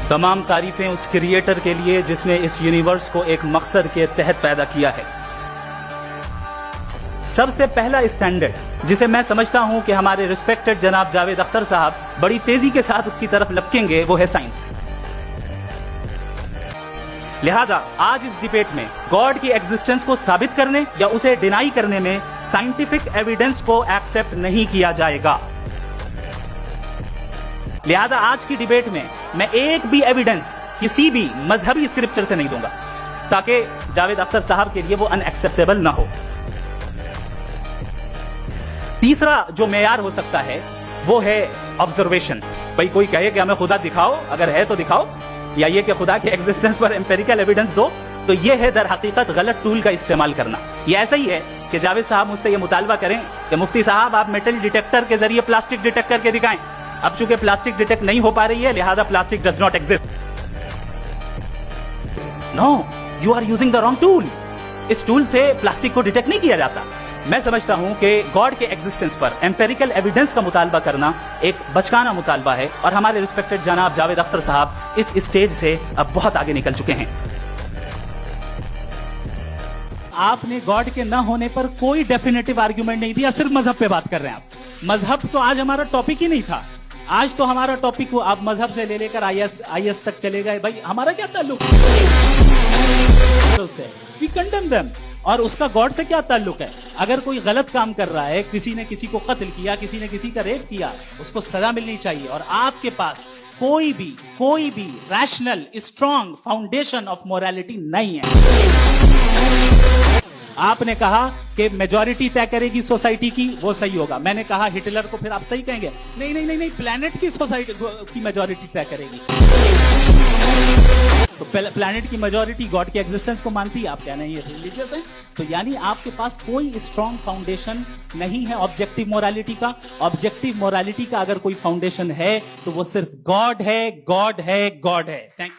तमाम तारीफें उस क्रिएटर के लिए जिसने इस यूनिवर्स को एक मकसद के तहत पैदा किया है। सबसे पहला स्टैंडर्ड जिसे मैं समझता हूं कि हमारे रिस्पेक्टेड जनाब जावेद अख्तर साहब बड़ी तेजी के साथ उसकी तरफ लपकेंगे, वो है साइंस। लिहाजा आज इस डिबेट में गॉड की एग्जिस्टेंस को साबित करने या उसे डिनाई करने में साइंटिफिक एविडेंस को एक्सेप्ट नहीं किया जाएगा। लिहाजा आज की डिबेट में मैं एक भी एविडेंस किसी भी मजहबी स्क्रिप्चर से नहीं दूंगा ताकि जावेद अख्तर साहब के लिए वो अनएक्सेप्टेबल ना हो। तीसरा जो मेयार हो सकता है वो है ऑब्जर्वेशन। भाई कोई कहे कि हमें खुदा दिखाओ, अगर है तो दिखाओ, या ये कि खुदा के एग्जिस्टेंस पर एम्पेरिकल एविडेंस दो, तो ये है दर हकीकत गलत टूल का इस्तेमाल करना। ये ऐसा ही है कि जावेद साहब मुझसे ये मुतालबा करें कि मुफ्ती साहब आप मेटल डिटेक्टर के जरिए प्लास्टिक डिटेक्ट करके दिखाएं। अब चूंकि प्लास्टिक डिटेक्ट नहीं हो पा रही है, लिहाजा plastic does not exist. No, you are using the wrong tool. इस टूल से प्लास्टिक को डिटेक्ट नहीं किया जाता। मैं समझता हूं कि गॉड के एग्जिस्टेंस पर एम्पेरिकल एविडेंस का मुतालबा करना एक बचकाना मुतालबा है और हमारे रिस्पेक्टेड जनाब जावेद अख्तर साहब इस स्टेज से अब बहुत आगे निकल चुके हैं। आपने गॉड के न होने पर कोई डेफिनेटिव आर्ग्यूमेंट नहीं दिया, सिर्फ मजहब पे बात कर रहे हैं आप। मजहब तो आज हमारा टॉपिक ही नहीं था। आज तो हमारा टॉपिक को आप मजहब से ले लेकर आईएस तक चले गए। भाई हमारा क्या ताल्लुक है? We condemn them. और उसका गॉड से क्या ताल्लुक है? अगर कोई गलत काम कर रहा है, किसी ने किसी को कत्ल किया, किसी ने किसी का रेप किया, उसको सजा मिलनी चाहिए। और आपके पास कोई भी rational strong foundation of morality नहीं है। आपने कहा कि मेजॉरिटी तय करेगी सोसाइटी की, वो सही होगा। मैंने कहा हिटलर को, फिर आप सही कहेंगे नहीं, प्लेनेट की सोसाइटी की मेजॉरिटी तय करेगी। तो प्लेनेट की मेजॉरिटी गॉड के एग्जिस्टेंस को मानती है, आप क्या नहीं है रिलीजियस है? तो यानी आपके पास कोई स्ट्रॉन्ग फाउंडेशन नहीं है ऑब्जेक्टिव मोरालिटी का। ऑब्जेक्टिव मोरालिटी का अगर कोई फाउंडेशन है तो वो सिर्फ गॉड है। Thank you.